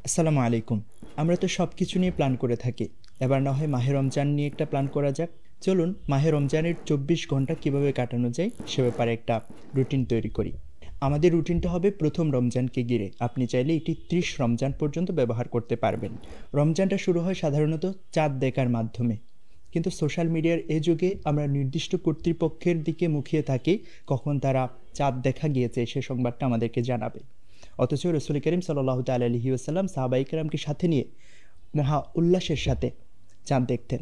আসসালামু আলাইকুম। আমরা তো সব কিছু নিয়ে প্ল্যান করে থাকি। এবার না হয় মাহে রমজান নিয়ে একটা প্ল্যান করা যাক। চলুন মাহে রমজানের ২৪ ঘন্টা কিভাবে কাটানো যায় সে ব্যাপারে একটা রুটিন তৈরি করি। আমাদের রুটিনটা হবে প্রথম রমজানকে ঘিরে। আপনি চাইলে এটি ৩০ রমজান পর্যন্ত ব্যবহার করতে পারবেন। রমজানটা শুরু হয় সাধারণত চাঁদ দেখার মাধ্যমে। কিন্তু সোশ্যাল মিডিয়ার এই যুগে আমরা নির্দিষ্ট কর্তৃপক্ষের দিকে মুখিয়ে থাকি কখন তারা চাঁদ দেখা গিয়েছে সে সংবাদটা আমাদেরকে জানাবে। অথচ রসুল করিম সাল্লাহ তালাহি আসাল্লাম সাহাবাই কেরামকে সাথে নিয়ে মহা উল্লাসের সাথে চাঁদ দেখতেন।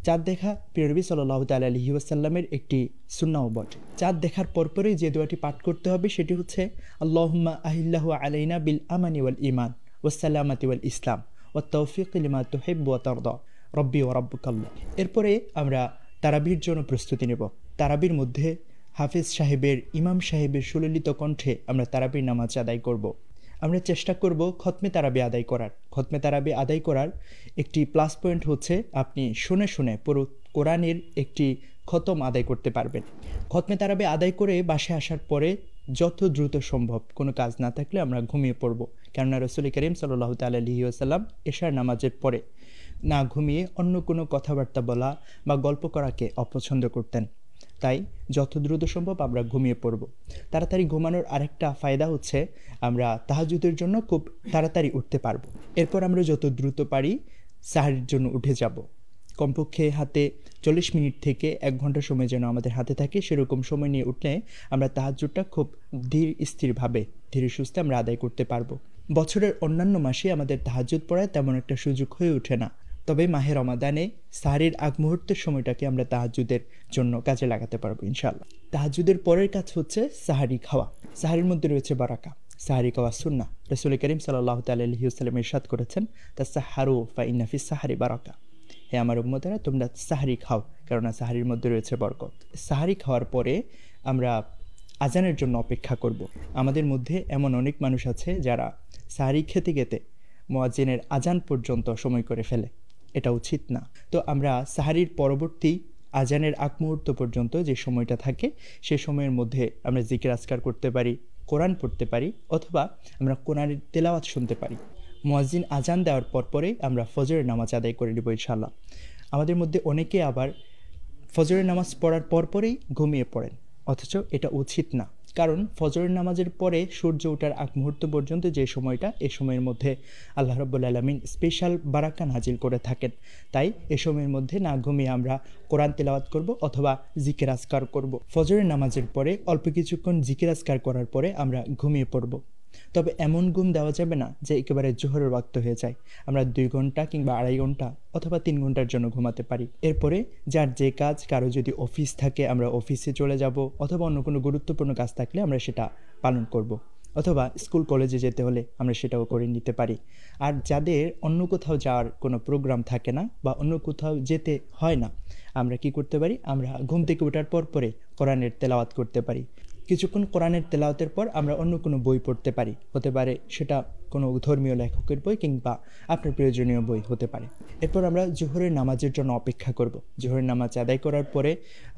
চাঁদ দেখা প্রিয়নবী সাল্লাহ তালাহি আসাল্লামের একটি সুন্নাও বটে। চাঁদ দেখার পরপরই যে দোয়াটি পাঠ করতে হবে সেটি হচ্ছে আল্লাহুম্মা আহিল্লাহু আলাইনা বিল আমানি ওয়াল ইমান ওয়াসালামাতি ওয়াল ইসলাম ওয়া তৌফিক লিমা তুহিব্বু ওয়া তারদা রব্বি ওয়া রাব্বুকাল্লাহ। এরপরে আমরা তারাবির জন্য প্রস্তুতি নেব। তারাবির মধ্যে হাফিজ সাহেবের ইমাম সাহেবের সুললিত কণ্ঠে আমরা তারাবির নামাজ আদায় করব। আমরা চেষ্টা করব খতমে তারাবি আদায় করার। খতমে তারাবি আদায় করার একটি প্লাস পয়েন্ট হচ্ছে আপনি শুনে শুনে পুরো কোরআনের একটি খতম আদায় করতে পারবেন। খতমে তারাবি আদায় করে বাসায় আসার পরে যত দ্রুত সম্ভব কোনো কাজ না থাকলে আমরা ঘুমিয়ে পড়ব। কেননা রসুল করিম সাল্লাহ তালাহি আসাল্লাম এশার নামাজের পরে না ঘুমিয়ে অন্য কোনো কথাবার্তা বলা বা গল্প করাকে অপছন্দ করতেন। তাই যত দ্রুত সম্ভব আমরা ঘুমিয়ে পড়ব। তাড়াতাড়ি ঘুমানোর আরেকটা ফায়দা হচ্ছে আমরা তাহাজ্জুদের জন্য খুব তাড়াতাড়ি উঠতে পারবো। এরপর আমরা যত দ্রুত পারি সাহরির জন্য উঠে যাব। কমপক্ষে হাতে 40 মিনিট থেকে 1 ঘন্টা সময় যেন আমাদের হাতে থাকে, সেরকম সময় নিয়ে উঠলে আমরা তাহাজ্জুদটা খুব ধীর স্থিরভাবে ধীরে সুস্থে আমরা আদায় করতে পারবো। বছরের অন্যান্য মাসে আমাদের তাহাজ্জুদ পড়ায় তেমন একটা সুযোগ হয়ে ওঠে না, তবে মাহে রমাদানে সাহরির আগ মুহূর্তের সময়টাকে আমরা তাহাজ্জুদের জন্য কাজে লাগাতে পারবো ইনশাআল্লাহ। তাহাজ্জুদের পরের কাজ হচ্ছে সাহারি খাওয়া। সাহারির মধ্যে রয়েছে বারাকা। সাহারি খাওয়া সুন্নাহ। রাসূল করিম সাল্লাল্লাহু তাআলা আলাইহি ওয়াসাল্লাম ইরশাদ করেছেন, তাসাহারু ফা ইন্না ফিস সাহারি বারাকা। হে আমার উম্মতেরা, তোমরা সাহারি খাও, কেননা সাহারির মধ্যে রয়েছে বরকত। সাহারি খাওয়ার পরে আমরা আজানের জন্য অপেক্ষা করব। আমাদের মধ্যে এমন অনেক মানুষ আছে যারা সাহারি খেতে খেতে মুয়াজ্জিনের আজান পর্যন্ত সময় করে ফেলে। এটা উচিত না। তো আমরা সাহারির পরবর্তী আজানের আগ মুহূর্ত পর্যন্ত যে সময়টা থাকে সে সময়ের মধ্যে আমরা জিকির আজকার করতে পারি, কোরআন পড়তে পারি, অথবা আমরা কোরআনের তেলাওয়াত শুনতে পারি। মুয়াজ্জিন আজান দেওয়ার পরপরেই আমরা ফজরের নামাজ আদায় করে নেব ইনশাআল্লাহ। আমাদের মধ্যে অনেকে আবার ফজরের নামাজ পড়ার পরপরেই ঘুমিয়ে পড়েন, অথচ এটা উচিত না। কারণ ফজরের নামাজের পরে সূর্য ওঠার আগ মুহূর্ত পর্যন্ত যে সময়টা, এই সময়ের মধ্যে আল্লাহ রাব্বুল আলামিন স্পেশাল বারাকা নাজিল করে থাকেন। তাই এ সময়ের মধ্যে না ঘুমিয়ে আমরা কোরআন তেলাওয়াত করব অথবা জিকির আজকার করব। ফজরের নামাজের পরে অল্প কিছুক্ষণ জিকির আজকার করার পরে আমরা ঘুমিয়ে পড়ব। তবে এমন ঘুম দেওয়া যাবে না যে একেবারে জোহরের ওয়াক্ত হয়ে যায়। আমরা 2 ঘন্টা কিংবা 2.5 ঘন্টা অথবা 3 ঘন্টার জন্য ঘুমাতে পারি। এরপরে যার যে কাজ, কারো যদি অফিস থাকে আমরা অফিসে চলে যাব, অথবা অন্য কোনো গুরুত্বপূর্ণ কাজ থাকলে আমরা সেটা পালন করব, অথবা স্কুল কলেজে যেতে হলে আমরা সেটাও করে নিতে পারি। আর যাদের অন্য কোথাও যাওয়ার কোনো প্রোগ্রাম থাকে না বা অন্য কোথাও যেতে হয় না, আমরা কি করতে পারি, আমরা ঘুম থেকে ওঠার পরে কোরআনের তেলাওয়াত করতে পারি। কিছুক্ষণ কোরআনের তেলাওয়াতের পর আমরা অন্য কোনো বই পড়তে পারি। হতে পারে সেটা কোনো ধর্মীয় লেখকের বই কিংবা আপনার প্রয়োজনীয় বই হতে পারে। এরপর আমরা জোহরের নামাজের জন্য অপেক্ষা করব। জোহরের নামাজ আদায় করার পরে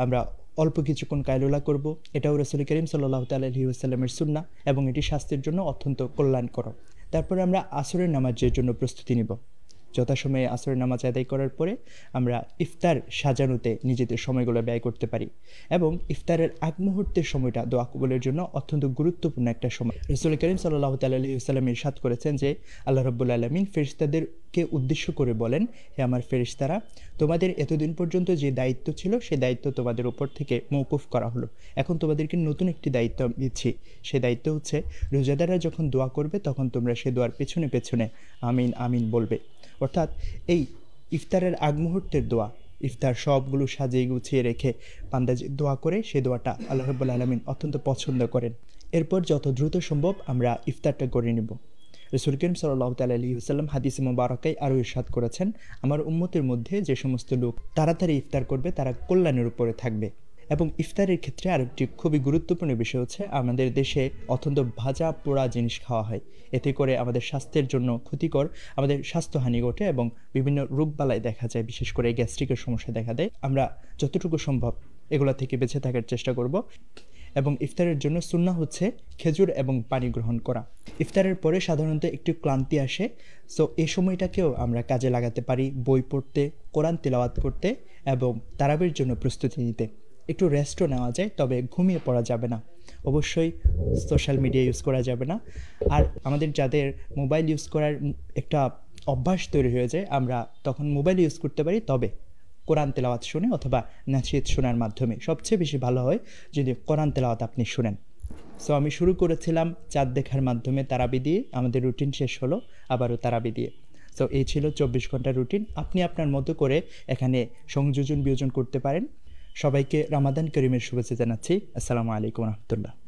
আমরা অল্প কিছুক্ষণ কায়লুলা করব। এটাও রাসূল করিম সাল্লাল্লাহু তাআলা আলাইহি ওয়াসাল্লামের সুন্নাহ এবং এটি স্বাস্থ্যের জন্য অত্যন্ত কল্যাণকর। তারপরে আমরা আসরের নামাজের জন্য প্রস্তুতি নিব। যথাসময়ে আসরের নামাজ আদায় করার পরে আমরা ইফতার সাজানোতে নিজেদের সময়গুলো ব্যয় করতে পারি, এবং ইফতারের আগ মুহূর্তের সময়টা দোয়া কবুলের জন্য অত্যন্ত গুরুত্বপূর্ণ একটা সময়। রাসূল করিম সাল্লাল্লাহু তাআলা আলাইহি ওয়াসাল্লাম ইরশাদ করেছেন যে আল্লাহ রাব্বুল আলামিন ফেরেশতাদেরকে উদ্দেশ্য করে বলেন, হে আমার ফেরেশতারা, তোমাদের এতদিন পর্যন্ত যে দায়িত্ব ছিল সে দায়িত্ব তোমাদের উপর থেকে মওকুফ করা হলো। এখন তোমাদেরকে নতুন একটি দায়িত্ব দিচ্ছি। সে দায়িত্ব হচ্ছে রোজাদাররা যখন দোয়া করবে তখন তোমরা সে দোয়ার পেছনে পেছনে আমিন আমিন বলবে। অর্থাৎ এই ইফতারের আগ মুহূর্তের দোয়া, ইফতার সবগুলো সাজিয়ে গুছিয়ে রেখে বান্দা যে দোয়া করে সে দোয়াটা আল্লাহ রাব্বুল আলামিন অত্যন্ত পছন্দ করেন। এরপর যত দ্রুত সম্ভব আমরা ইফতারটা করে নেব। রাসূল করিম সাল্লাল্লাহু তাআলা আলাইহি ওয়াসাল্লাম হাদিসে মুবারাকায় আরও ইরশাদ করেছেন, আমার উম্মতের মধ্যে যে সমস্ত লোক তাড়াতাড়ি ইফতার করবে তারা কল্যাণের উপরে থাকবে। এবং ইফতারের ক্ষেত্রে আরেকটি খুবই গুরুত্বপূর্ণ বিষয় হচ্ছে আমাদের দেশে অত্যন্ত ভাজা পোড়া জিনিস খাওয়া হয়। এতে করে আমাদের স্বাস্থ্যের জন্য ক্ষতিকর, আমাদের স্বাস্থ্যহানি ঘটে এবং বিভিন্ন রোগবালাই দেখা যায়, বিশেষ করে গ্যাস্ট্রিকের সমস্যা দেখা দেয়। আমরা যতটুকু সম্ভব এগুলো থেকে বেঁচে থাকার চেষ্টা করব। এবং ইফতারের জন্য সুন্নাহ হচ্ছে খেজুর এবং পানি গ্রহণ করা। ইফতারের পরে সাধারণত একটু ক্লান্তি আসে, সো এই সময়টাকেও আমরা কাজে লাগাতে পারি বই পড়তে, কোরআন তিলাওয়াত করতে এবং তারাবির জন্য প্রস্তুতি নিতে। একটু রেস্টও নেওয়া যায়, তবে ঘুমিয়ে পড়া যাবে না। অবশ্যই সোশ্যাল মিডিয়া ইউজ করা যাবে না। আর আমাদের যাদের মোবাইল ইউজ করার একটা অভ্যাস তৈরি হয়ে যায়, আমরা তখন মোবাইল ইউজ করতে পারি, তবে কোরআন তেলাওয়াত শুনে অথবা নাশিদ শোনার মাধ্যমে। সবচেয়ে বেশি ভালো হয় যদি কোরআন তেলাওয়াত আপনি শুনেন। সো আমি শুরু করেছিলাম চাঁদ দেখার মাধ্যমে তারাবি দিয়ে, আমাদের রুটিন শেষ হলো আবারও তারাবি দিয়ে। সো এই ছিল 24 ঘন্টার রুটিন। আপনি আপনার মতো করে এখানে সংযোজন বিয়োজন করতে পারেন। সবাইকে রমাদান করিমের শুভেচ্ছা জানাচ্ছি। আসসালামু আলাইকুম রহমতুল্লাহ।